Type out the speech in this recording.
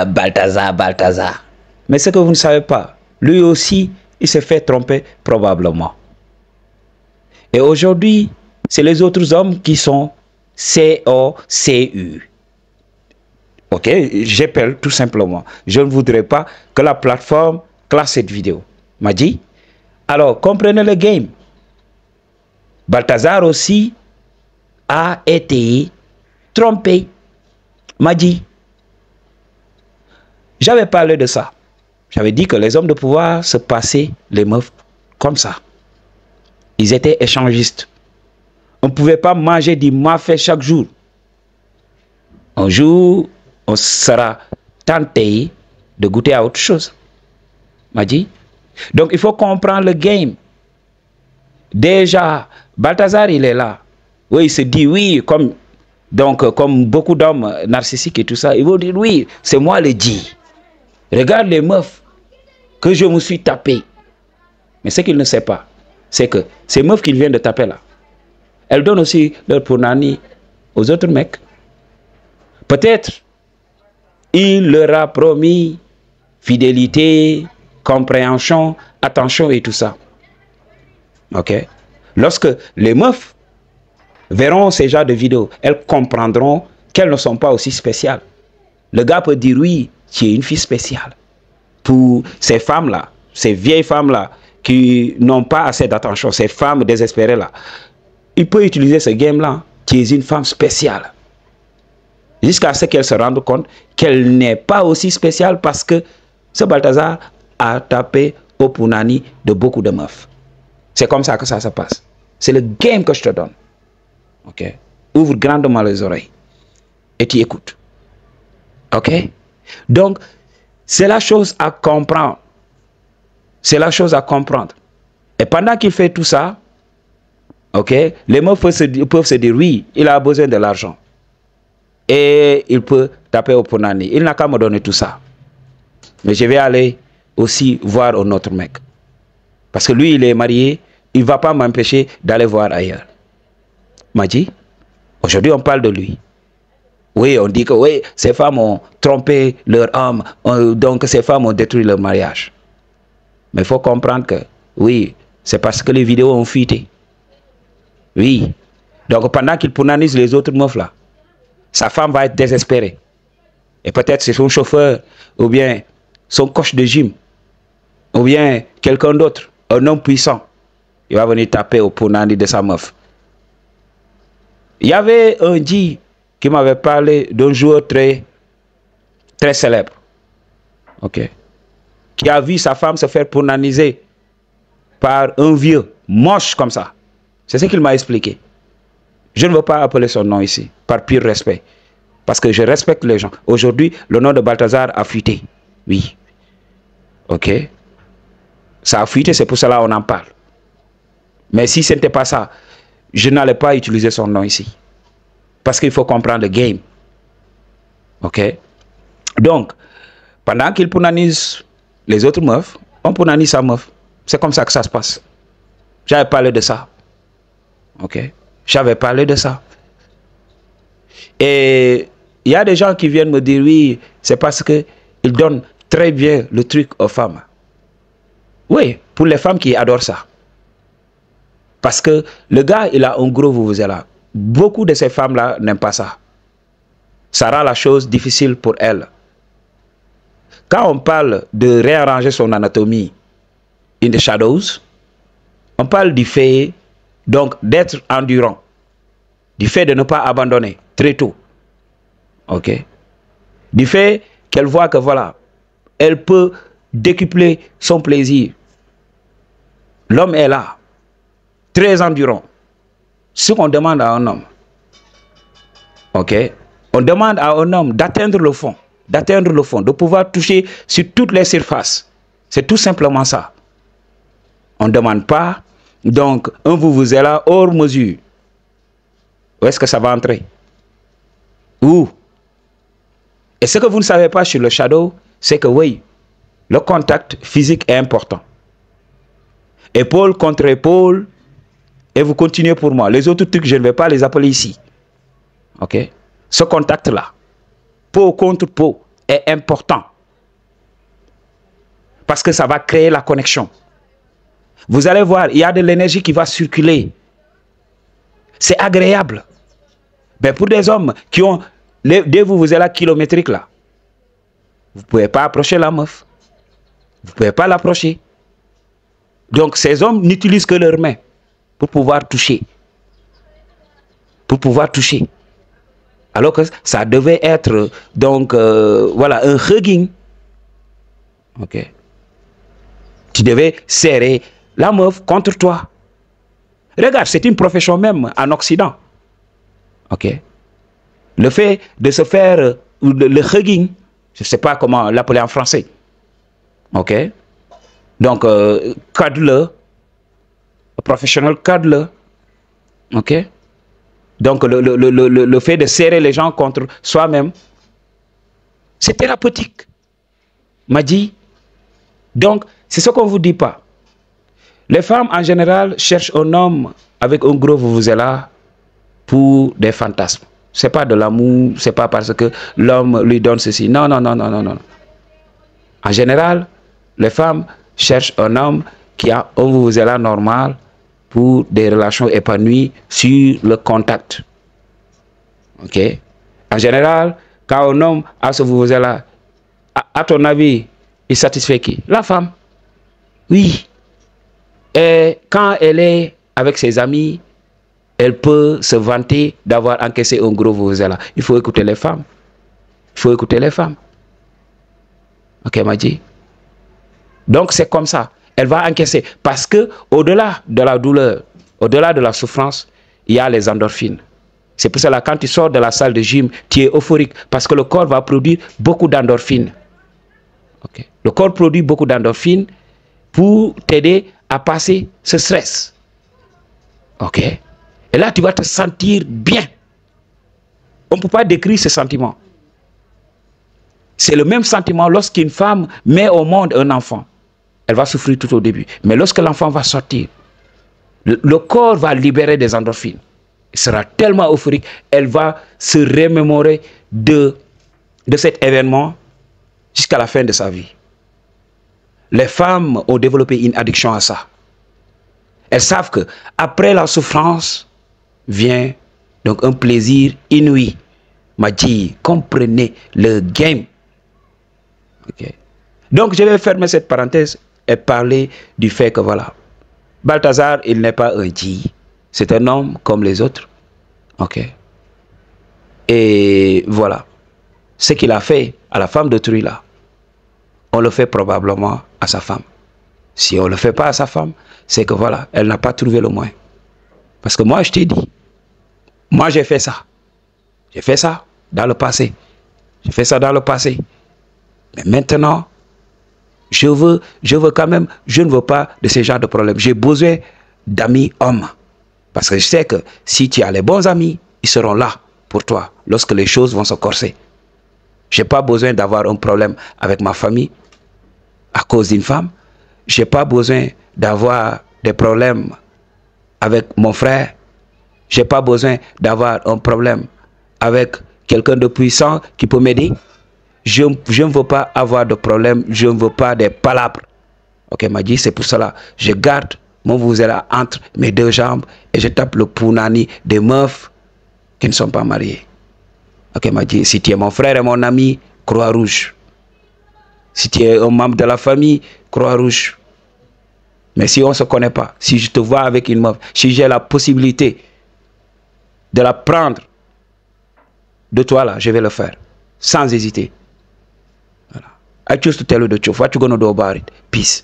Balthazar, Balthazar. Mais ce que vous ne savez pas, lui aussi, il s'est fait tromper probablement. Et aujourd'hui, c'est les autres hommes qui sont COCU. Ok, j'appelle tout simplement. Je ne voudrais pas que la plateforme classe cette vidéo. M'a dit. Alors, comprenez le game. Balthazar aussi a été trompé. M'a dit. J'avais parlé de ça. J'avais dit que les hommes de pouvoir se passaient les meufs comme ça. Ils étaient échangistes. On ne pouvait pas manger du mafé chaque jour. Un jour, on sera tenté de goûter à autre chose. M'a dit. Donc, il faut comprendre le game. Déjà, Balthazar, il est là. Oui, il se dit oui, comme beaucoup d'hommes narcissiques et tout ça. Ils vont dire oui, c'est moi le dit. Regarde les meufs que je me suis tapé. Mais ce qu'il ne sait pas, c'est que ces meufs qu'il vient de taper là, elles donnent aussi leur punani aux autres mecs. Peut-être, il leur a promis fidélité, compréhension, attention et tout ça. Ok? Lorsque les meufs verront ces genres de vidéos, elles comprendront qu'elles ne sont pas aussi spéciales. Le gars peut dire oui, tu es une fille spéciale. Pour ces femmes-là, ces vieilles femmes-là, qui n'ont pas assez d'attention, ces femmes désespérées-là, il peut utiliser ce game-là, tu es une femme spéciale. Jusqu'à ce qu'elle se rende compte qu'elle n'est pas aussi spéciale parce que ce Balthazar a tapé au punani de beaucoup de meufs. C'est comme ça que ça se passe. C'est le game que je te donne. Ok? Ouvre grandement les oreilles et tu écoutes. Ok? Donc, c'est la chose à comprendre. C'est la chose à comprendre. Et pendant qu'il fait tout ça, ok, les meufs peuvent se dire oui, il a besoin de l'argent. Et il peut taper au punani. Il n'a qu'à me donner tout ça. Mais je vais aller aussi voir un autre mec. Parce que lui, il est marié. Il ne va pas m'empêcher d'aller voir ailleurs. M'a dit, aujourd'hui, on parle de lui. Oui, on dit que oui, ces femmes ont trompé leur homme. Donc, ces femmes ont détruit leur mariage. Mais il faut comprendre que, oui, c'est parce que les vidéos ont fuité. Oui. Donc, pendant qu'il punanise les autres meufs là, sa femme va être désespérée. Et peut-être c'est son chauffeur, ou bien son coach de gym, ou bien quelqu'un d'autre, un homme puissant. Il va venir taper au punani de sa meuf. Il y avait un dit qui m'avait parlé d'un joueur très célèbre. Ok. Qui a vu sa femme se faire punaniser par un vieux moche comme ça. C'est ce qu'il m'a expliqué. Je ne veux pas appeler son nom ici, par pur respect. Parce que je respecte les gens. Aujourd'hui, le nom de Balthazar a fuité. Oui. Ok. Ça a fuité, c'est pour cela qu'on en parle. Mais si ce n'était pas ça, je n'allais pas utiliser son nom ici. Parce qu'il faut comprendre le game. Ok. Donc, pendant qu'il punanise les autres meufs, on punanise sa meuf. C'est comme ça que ça se passe. J'avais parlé de ça. Ok. J'avais parlé de ça. Et il y a des gens qui viennent me dire, oui, c'est parce qu'ils donnent très bien le truc aux femmes. Oui, pour les femmes qui adorent ça. Parce que le gars, il a un gros vuvuzela. Beaucoup de ces femmes-là n'aiment pas ça. Ça rend la chose difficile pour elles. Quand on parle de réarranger son anatomie in the shadows, on parle du fait donc d'être endurant, du fait de ne pas abandonner très tôt. Ok. Du fait qu'elle voit que voilà, elle peut décupler son plaisir. L'homme est là, très endurant. Ce qu'on demande à un homme, ok, on demande à un homme d'atteindre le fond, de pouvoir toucher sur toutes les surfaces. C'est tout simplement ça. On ne demande pas, donc, un vuvuzela hors mesure. Où est-ce que ça va entrer? Où? Et ce que vous ne savez pas sur le shadow, c'est que oui, le contact physique est important. Épaule contre épaule, et vous continuez pour moi. Les autres trucs, je ne vais pas les appeler ici. Ok? Ce contact-là, peau contre peau, est important. Parce que ça va créer la connexion. Vous allez voir, il y a de l'énergie qui va circuler. C'est agréable. Mais pour des hommes qui ont... Dès vous, vous êtes là kilométrique là. Vous ne pouvez pas approcher la meuf. Vous ne pouvez pas l'approcher. Donc ces hommes n'utilisent que leurs mains pour pouvoir toucher. Pour pouvoir toucher. Alors que ça devait être donc voilà un hugging. Ok. Tu devais serrer la meuf contre toi. Regarde, c'est une profession même en Occident. Ok. Le fait de se faire le hugging, je ne sais pas comment l'appeler en français. Ok. Donc, cuddler, professionnel cuddler. Ok. Donc, le fait de serrer les gens contre soi-même, c'est thérapeutique. M'a dit. Donc, c'est ce qu'on ne vous dit pas. Les femmes, en général, cherchent un homme avec un gros vuvuzela pour des fantasmes. Ce n'est pas de l'amour, ce n'est pas parce que l'homme lui donne ceci. Non, non, non, non, non, non. En général, les femmes cherchent un homme qui a un vuvuzela normal pour des relations épanouies sur le contact. Ok? En général, quand un homme a ce vuvuzela, à ton avis, il satisfait qui? La femme. Oui. Et quand elle est avec ses amis, elle peut se vanter d'avoir encaissé un gros vuvuzela. Il faut écouter les femmes. Il faut écouter les femmes. Ok, m'a dit. Donc c'est comme ça. Elle va encaisser. Parce que au-delà de la douleur, au-delà de la souffrance, il y a les endorphines. C'est pour cela quand tu sors de la salle de gym, tu es euphorique. Parce que le corps va produire beaucoup d'endorphines. Okay. Le corps produit beaucoup d'endorphines pour t'aider à passer ce stress. Ok. Et là, tu vas te sentir bien. On ne peut pas décrire ce sentiment. C'est le même sentiment lorsqu'une femme met au monde un enfant. Elle va souffrir tout au début. Mais lorsque l'enfant va sortir, le corps va libérer des endorphines. Elle sera tellement euphorique, elle va se remémorer de cet événement jusqu'à la fin de sa vie. Les femmes ont développé une addiction à ça. Elles savent que après la souffrance vient donc un plaisir inouï. M'a dit, comprenez le game. Okay. Donc je vais fermer cette parenthèse et parler du fait que voilà, Balthazar, il n'est pas un dji. C'est un homme comme les autres. Ok. Et voilà. Ce qu'il a fait à la femme d'autrui là, on le fait probablement à sa femme. Si on ne le fait pas à sa femme, c'est que voilà, elle n'a pas trouvé le moyen. Parce que moi, je t'ai dit, moi j'ai fait ça. J'ai fait ça dans le passé. J'ai fait ça dans le passé. Mais maintenant, je veux quand même, je ne veux pas de ce genre de problème. J'ai besoin d'amis hommes. Parce que je sais que si tu as les bons amis, ils seront là pour toi lorsque les choses vont se corser. Je n'ai pas besoin d'avoir un problème avec ma famille à cause d'une femme. Je n'ai pas besoin d'avoir des problèmes avec mon frère. Je n'ai pas besoin d'avoir un problème avec quelqu'un de puissant qui peut m'aider. Je ne veux pas avoir de problème. Je ne veux pas des palabres. Ok, m'a dit, c'est pour cela. Je garde mon vuvuzela entre mes deux jambes et je tape le punani des meufs qui ne sont pas mariées. Ok, m'a dit, si tu es mon frère et mon ami, croix rouge. Si tu es un membre de la famille, croix rouge. Mais si on ne se connaît pas, si je te vois avec une meuf, si j'ai la possibilité de la prendre de toi là, je vais le faire. Sans hésiter. Voilà. I choose to tell you the truth. What you gonna do about it? Peace.